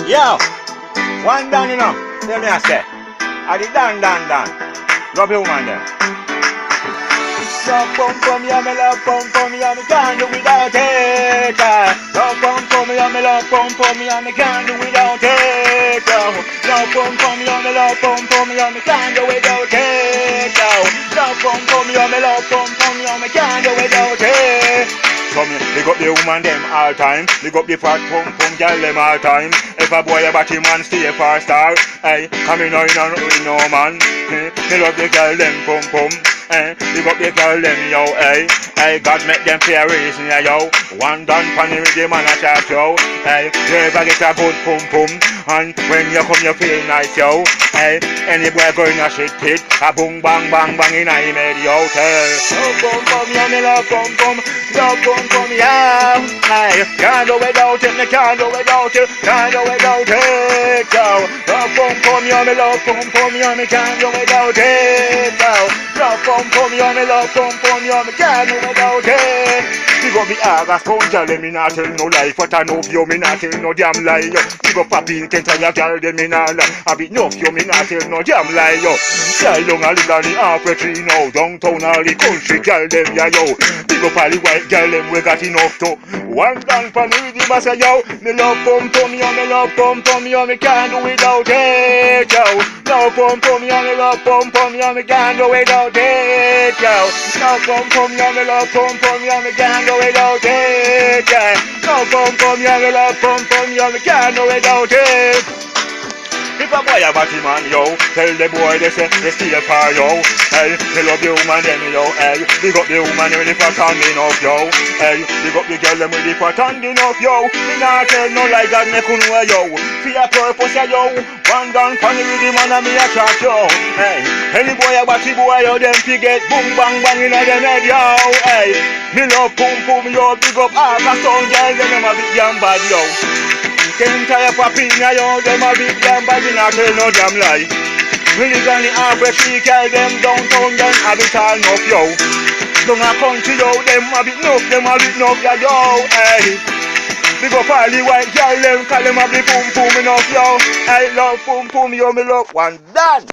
Yo, one down, you know. Tell me I say. I did done. Love you, woman, then. Love pum, yeah, me love pum, yeah, me can't do without it. Love pum, yeah, me love pum, yeah, me can't do without it. Love pum, yeah, me love pum, yeah, me can't do without it. Love pum, yeah, me love pum, yeah, me can't do without it. Come here, big up the woman them all time. Big up the fat pum girl them all time. If a boy a batty man stay for star, hey, come in no man. Me love the girl them pum. Big up the girl them yo, hey, God make them pay a reason, yeah, yo. One done funny with the man a chat, yo. Hey, you ever get a good pum, and when you come you feel nice, yo. Hey, any boy going a shit pit, a boom bang in a head, yo. Tell, pum, yeah, me love pum, yeah. Hey, can't do without it, me can't do without it, can't do without it, yo. Love pum, yeah, me love pum, yeah, me can't do without it, yo. Love pum, yeah, me love pum, yeah, me can't do without it. Big up the August pound, girl, me not tell no lie. What I know of you, me not tell no damn lie, yo. Big up Papi, can't tell you, girl, them me not lie. I be no of you, me not tell no damn lie, yo. Girl, long a little the halfway tree now. Downtown all the country, girl, them, yeah, yo. Big up all the white girl, them, we got enough to. One gun for me with the boss, yo. Me love pum, yo, me love pum, yo, me can't do without it, yo. Love pum, yo, me love pum, yo, me can't do without it, yo. Love pum, yo, me love pum, yo, me can't do without it, yeah. Love pum, yo, me love pum, yo, me can't do without it. If a boy a batty man, yo, tell the boy they say they stay for yo. Hey, me love the woman them, yo. Hey, big up the woman with the fat handing up, yo. Hey, big up the girl them with the fat handing up, yo. Me not tell no lie, God make you know, yo. For a purpose, yo. One down funny with the man and me a chat, yo. Hey, any boy a batty boy, yo, them forget boom bang inna them head, yo. Hey, me love pum, yo. Big up all the sound girls, them a big damn bad, yo. Can't tell you Papi, yo, them a big damn bad, me not tell no damn lie. Really gonna halfway tree, girl, them downtown, them a bit all enough, yo. Down a country, yo, them a bit enough, yeah, yo, hey. Big up all the white girl, them, call them a bit pum enough, yo. I love pum, yo, me love one done.